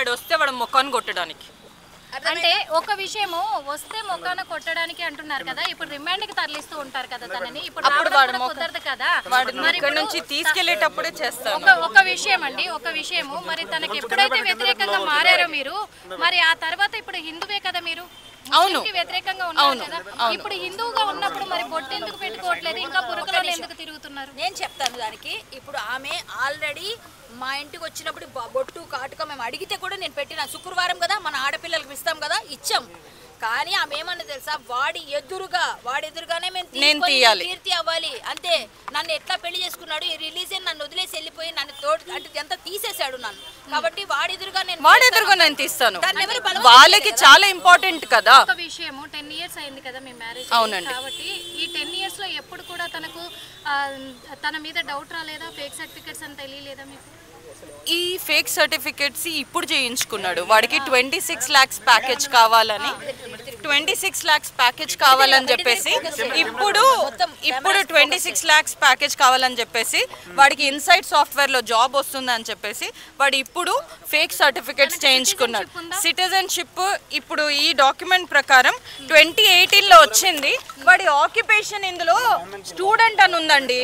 వాడు వస్తే వాడు మొక్కను కొట్టడానికి. అంటే ఒక విషయము వస్తే మొక్కన కొట్టడానికి అంటున్నారు కదా, ఇప్పుడు రిమాండ్ కి తరలిస్తూ ఉంటారు కదా తనని, ఇప్పుడు కుదరదు కదా, మరి ఇక్కడ నుంచి తీసుకెళ్లేటప్పుడే చేస్తాను. ఒక విషయం అండి, ఒక విషయము మరి తనకి ఎప్పుడైతే వ్యతిరేకంగా మారారో మీరు, మరి ఆ తర్వాత ఇప్పుడు హిందువే కదా మీరు, అవును వ్యతిరేకంగా ఉన్నారు కదా, ఇప్పుడు హిందువుగా ఉన్నప్పుడు మరి బొట్టు ఎందుకు పెట్టుకోవట్లేదు, ఇంకా బురకలో ఎందుకు తిరుగుతున్నారు? నేను చెప్తాను దానికి. ఇప్పుడు ఆమె ఆల్రెడీ మా ఇంటికి వచ్చినప్పుడు బొట్టు కాటుక మేము అడిగితే కూడా నేను పెట్టిన, శుక్రవారం కదా మన ఆడపిల్లలకు ఇస్తాం కదా, ఇచ్చాం. కానీ ఆమె ఏమన్నా తెలుసా, వాడి ఎదురుగానే మేము కీర్తి అవ్వాలి అంతే. నన్ను ఎట్లా పెళ్లి చేసుకున్నాడు, ఈ రిలీజ్ నన్ను వదిలేసి వెళ్ళిపోయి నన్ను అంటే ఎంత తీసేశాడు నన్ను, కాబట్టి వాడి ఎదురుగా నేను తీస్తాను. వాళ్ళకి చాలా ఇంపార్టెంట్ కదా. ఒక విషయం 10 years అయింది కదా మీ మ్యారేజ్, కాబట్టి ఈ 10 years లో ఎప్పుడు కూడా తనకు తన మీద డౌట్ రాలేదా, ఫేక్ సర్టిఫికెట్స్ అని తెలియలేదా మీకు? ఈ ఫేక్ సర్టిఫికెట్స్ ఇప్పుడు చేయించుకున్నాడు. వాడికి 26 lakhs ప్యాకేజ్ కావాలని, 26 lakhs ప్యాకేజ్ కావాలని చెప్పేసి ఇప్పుడు 26 lakhs ప్యాకేజ్ కావాలని చెప్పేసి వాడికి ఇన్సైడ్ సాఫ్ట్వేర్ లో జాబ్ వస్తుందని చెప్పేసి వాడు ఇప్పుడు ఫేక్ సర్టిఫికెట్స్ చేయించుకున్నాడు. సిటిజన్షిప్ ఇప్పుడు ఈ డాక్యుమెంట్ ప్రకారం 2018లో వచ్చింది. వాడి ఆక్యుపేషన్ ఇందులో స్టూడెంట్ అని ఉందండి.